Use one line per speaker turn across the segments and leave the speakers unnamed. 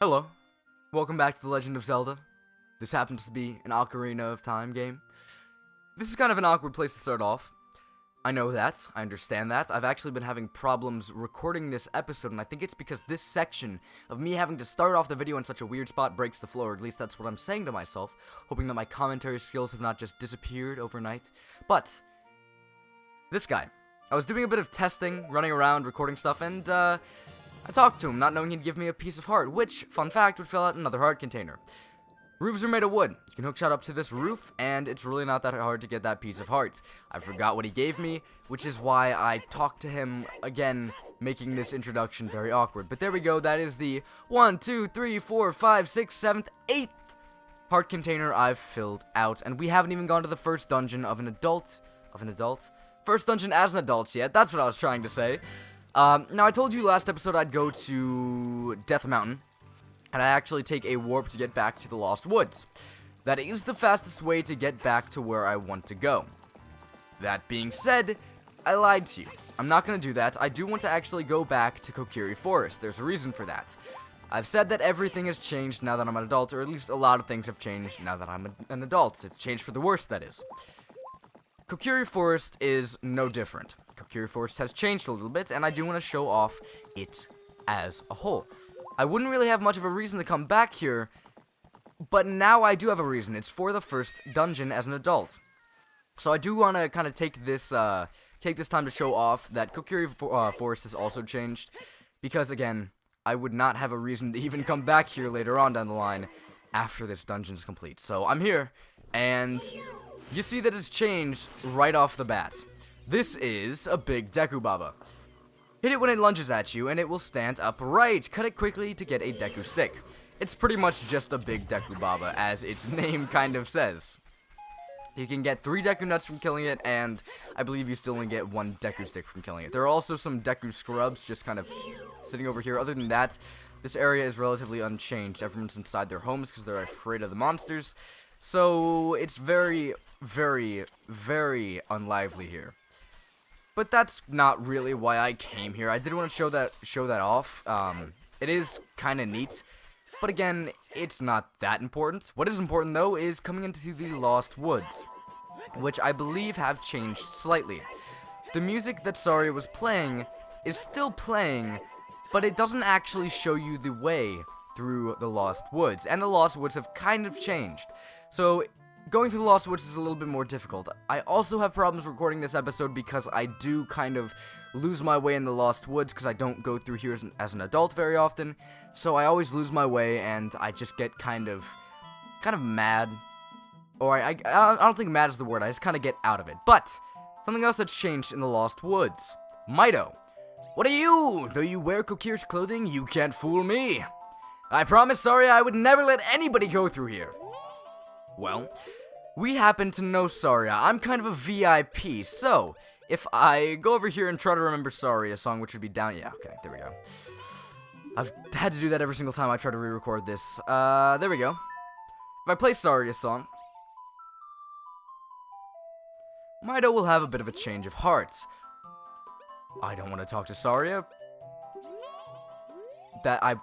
Hello, welcome back to The Legend of Zelda. This happens to be an Ocarina of Time game. This is kind of an awkward place to start off. I know that, I understand that. I've actually been having problems recording this episode, and I think it's because this section of me having to start off the video in such a weird spot breaks the flow, or at least that's what I'm saying to myself, hoping that my commentary skills have not just disappeared overnight. But, this guy. I was doing a bit of testing, running around, recording stuff, and, I talked to him, not knowing he'd give me a piece of heart, which, fun fact, would fill out another heart container. Roofs are made of wood. You can hookshot up to this roof, and it's really not that hard to get that piece of heart. I forgot what he gave me, which is why I talked to him again, making this introduction very awkward. But there we go, that is the 1, 2, 3, 4, 5, 6, 7th, 8th heart container I've filled out. And we haven't even gone to the first dungeon of an adult. First dungeon as an adult yet, that's what I was trying to say. Now I told you last episode I'd go to Death Mountain, and I actually take a warp to get back to the Lost Woods. That is the fastest way to get back to where I want to go. That being said, I lied to you. I'm not going to do that. I do want to actually go back to Kokiri Forest. There's a reason for that. I've said that everything has changed now that I'm an adult, or at least a lot of things have changed now that I'm an adult. It's changed for the worse, that is. Kokiri Forest is no different. Kokiri Forest has changed a little bit, and I do want to show off it as a whole. I wouldn't really have much of a reason to come back here, but now I do have a reason. It's for the first dungeon as an adult. So I do want to kind of take this time to show off that Kokiri Forest has also changed, because again, I would not have a reason to even come back here later on down the line after this dungeon is complete. So I'm here, and you see that it's changed right off the bat. This is a big Deku Baba. Hit it when it lunges at you, and it will stand upright. Cut it quickly to get a Deku Stick. It's pretty much just a big Deku Baba, as its name kind of says. You can get 3 Deku Nuts from killing it, and I believe you still only get 1 Deku Stick from killing it. There are also some Deku Scrubs just kind of sitting over here. Other than that, this area is relatively unchanged. Everyone's inside their homes because they're afraid of the monsters. So, it's very, very, very unlively here. But that's not really why I came here. I did want to show that off. It is kind of neat, but again, it's not that important. What is important though is coming into the Lost Woods, which I believe have changed slightly. The music that Saria was playing is still playing, but it doesn't actually show you the way through the Lost Woods, and the Lost Woods have kind of changed. So going through the Lost Woods is a little bit more difficult. I also have problems recording this episode because I do kind of lose my way in the Lost Woods because I don't go through here as an adult very often. So I always lose my way, and I just get kind of mad. Or I don't think mad is the word, I just kind of get out of it. But something else that's changed in the Lost Woods. Mido. What are you? Though you wear Kokiri's clothing, you can't fool me. I promised Saria I would never let anybody go through here. Well, we happen to know Saria. I'm kind of a VIP, so if I go over here and try to remember Saria's song, which would be down... Yeah, okay, there we go. I've had to do that every single time I try to re-record this. There we go. If I play Saria's song, Mido will have a bit of a change of heart. I don't want to talk to Saria.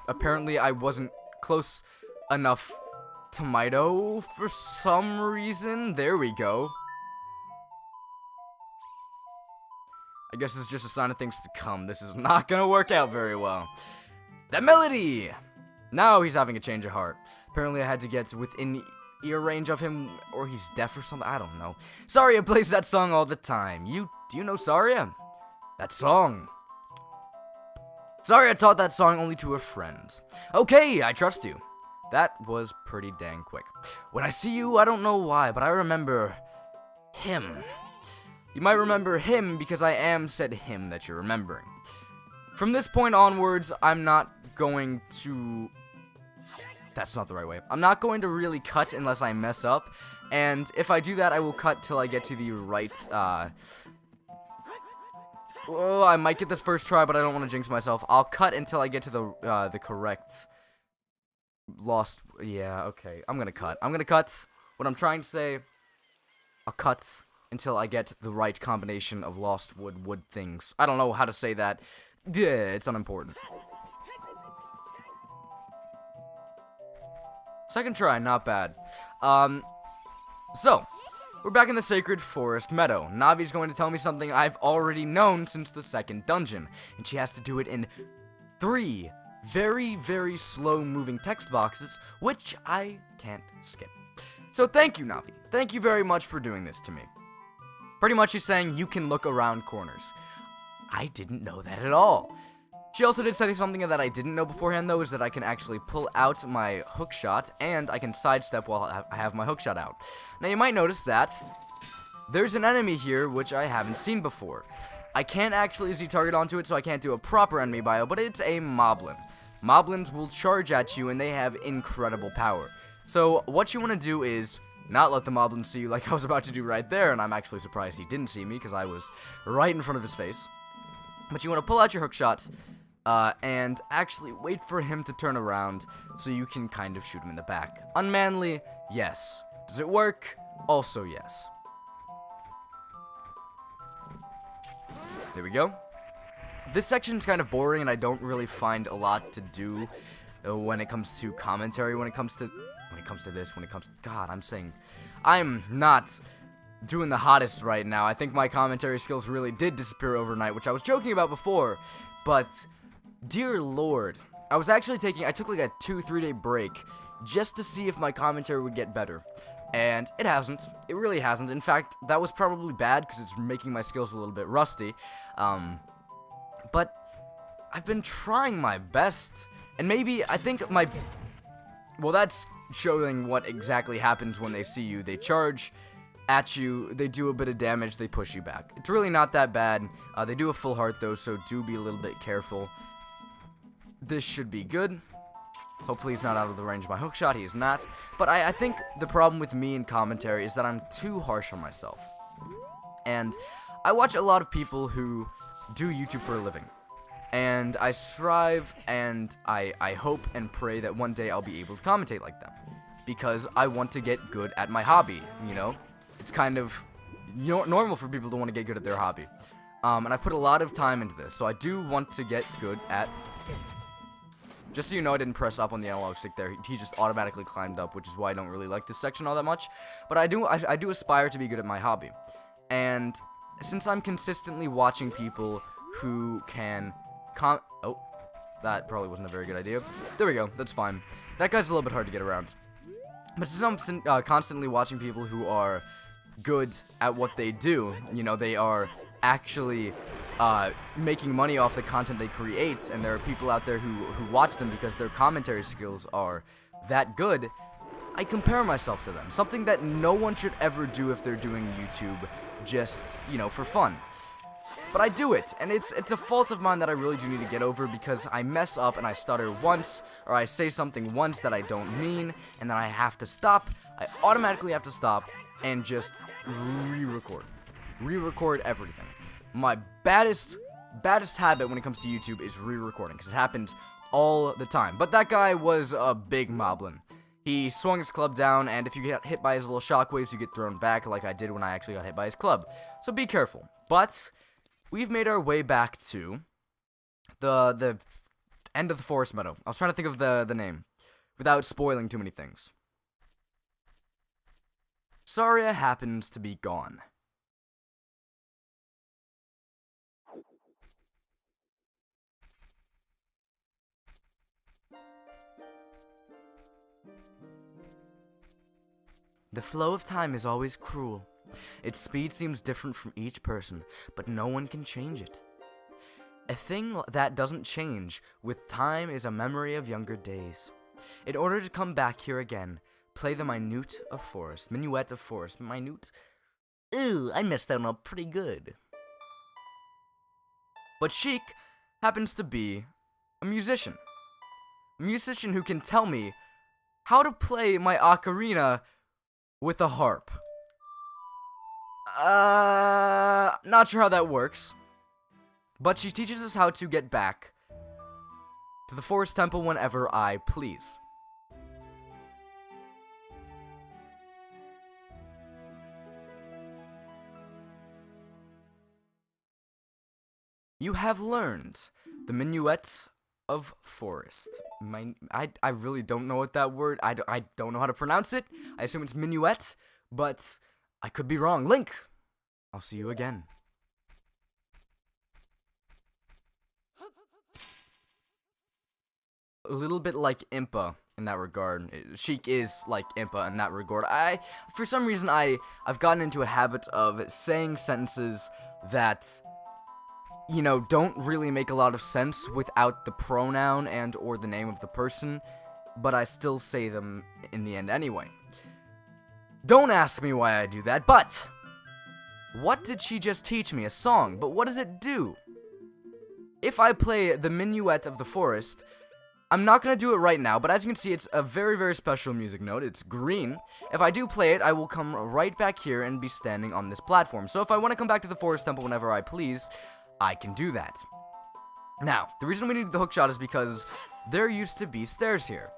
Apparently I wasn't close enough to Mido for some reason. There we go. I guess it's just a sign of things to come. This is not gonna work out very well. That melody! Now he's having a change of heart. Apparently I had to get within ear range of him, or he's deaf or something. I don't know. Saria plays that song all the time. Do you know Saria? That song. Saria taught that song only to her friends. Okay, I trust you. That was pretty dang quick. When I see you, I don't know why, but I remember him. You might remember him because I am said him that you're remembering. From this point onwards, I'm not going to... That's not the right way. I'm not going to really cut unless I mess up, and if I do that, I will cut till I get to the right, Oh, I might get this first try, but I don't want to jinx myself. I'll cut until I get to the correct... Lost, yeah, okay, I'm gonna cut. What I'm trying to say, I'll cut until I get the right combination of Lost wood things. I don't know how to say that. Yeah, it's unimportant. Second try, not bad. So, we're back in the Sacred Forest Meadow. Navi's going to tell me something I've already known since the second dungeon, and she has to do it in 3 very, very slow-moving text boxes, which I can't skip. So thank you, Navi. Thank you very much for doing this to me. Pretty much she's saying you can look around corners. I didn't know that at all. She also did say something that I didn't know beforehand, though, is that I can actually pull out my hookshot, and I can sidestep while I have my hookshot out. Now, you might notice that there's an enemy here, which I haven't seen before. I can't actually easily target onto it, so I can't do a proper enemy bio, but it's a moblin. Moblins will charge at you, and they have incredible power. So, what you want to do is not let the moblin see you like I was about to do right there, and I'm actually surprised he didn't see me, because I was right in front of his face. But you want to pull out your hookshot, and actually wait for him to turn around so you can kind of shoot him in the back. Unmanly, yes. Does it work? Also yes. There we go. This section's kind of boring, and I don't really find a lot to do when it comes to commentary, when it comes to God, I'm not doing the hottest right now. I think my commentary skills really did disappear overnight, which I was joking about before, but dear lord, I took like a 2-3 day break just to see if my commentary would get better, and it hasn't. It really hasn't. In fact, that was probably bad because it's making my skills a little bit rusty, but I've been trying my best, and maybe, I think well, that's showing what exactly happens when they see you. They charge at you, they do a bit of damage, they push you back. It's really not that bad. They do a full heart though, so do be a little bit careful. This should be good. Hopefully he's not out of the range of my hookshot. He is not. But I think the problem with me in commentary is that I'm too harsh on myself. And I watch a lot of people who do YouTube for a living. And I strive and I hope and pray that one day I'll be able to commentate like them. Because I want to get good at my hobby, you know? It's kind of normal for people to want to get good at their hobby. And I put a lot of time into this, so I do want to get good at... Just so you know, I didn't press up on the analog stick there. He just automatically climbed up, which is why I don't really like this section all that much. But I do aspire to be good at my hobby. And since I'm consistently watching people who can... Oh, that probably wasn't a very good idea. There we go, that's fine. That guy's a little bit hard to get around. But since I'm constantly watching people who are good at what they do, you know, they are actually making money off the content they create, and there are people out there who watch them because their commentary skills are that good, I compare myself to them. Something that no one should ever do if they're doing YouTube just, you know, for fun. But I do it, and it's a fault of mine that I really do need to get over, because I mess up and I stutter once, or I say something once that I don't mean, and then I have to stop. I automatically have to stop and just re-record. Re-record everything. My baddest habit when it comes to YouTube is re-recording, because it happens all the time. But that guy was a big moblin. He swung his club down, and if you get hit by his little shockwaves, you get thrown back like I did when I actually got hit by his club. So be careful. But we've made our way back to the end of the forest meadow. I was trying to think of the name without spoiling too many things. Saria happens to be gone. The flow of time is always cruel. Its speed seems different from each person, but no one can change it. A thing that doesn't change with time is a memory of younger days. In order to come back here again, play the Minuet of Forest. Minuet of Forest. Minute? Ooh, I messed that one up pretty good. But Sheik happens to be a musician. A musician who can tell me how to play my ocarina with a harp. Not sure how that works. But she teaches us how to get back to the Forest Temple whenever I please. You have learned the Minuet of Forest. I really don't know what that word, I don't know how to pronounce it. I assume it's minuet, but I could be wrong. Link, I'll see you again. A little bit like Impa in that regard. Sheik is like Impa in that regard. For some reason, I've gotten into a habit of saying sentences that, you know, don't really make a lot of sense without the pronoun and or the name of the person, but I still say them in the end anyway. Don't ask me why I do that, but what did she just teach me? A song, but what does it do? If I play the Minuet of the Forest, I'm not going to do it right now, but as you can see, it's a very, very special music note. It's green. If I do play it, I will come right back here and be standing on this platform. So if I want to come back to the Forest Temple whenever I please, I can do that. Now, the reason we need the hookshot is because there used to be stairs here.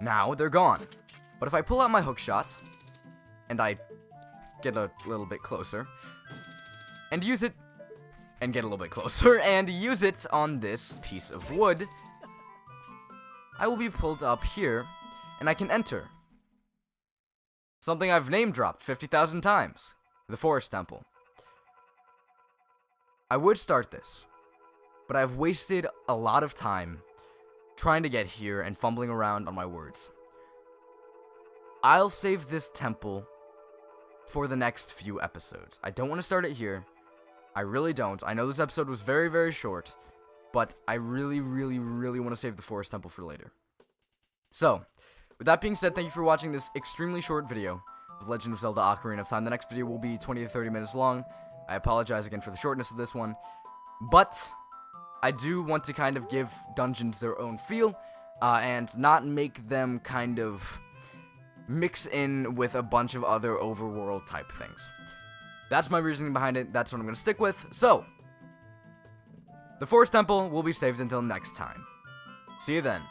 Now, they're gone. But if I pull out my hookshot, and I get a little bit closer, and use it, and get a little bit closer, and use it on this piece of wood, I will be pulled up here, and I can enter. Something I've name-dropped 50,000 times. The Forest Temple. I would start this, but I've wasted a lot of time trying to get here and fumbling around on my words. I'll save this temple for the next few episodes. I don't want to start it here. I really don't. I know this episode was very, very short, but I really, really, really want to save the Forest Temple for later. So, with that being said, thank you for watching this extremely short video of Legend of Zelda Ocarina of Time. The next video will be 20 to 30 minutes long. I apologize again for the shortness of this one, but I do want to kind of give dungeons their own feel, and not make them kind of mix in with a bunch of other overworld type things. That's my reasoning behind it. That's what I'm going to stick with. So, the Forest Temple will be saved until next time. See you then.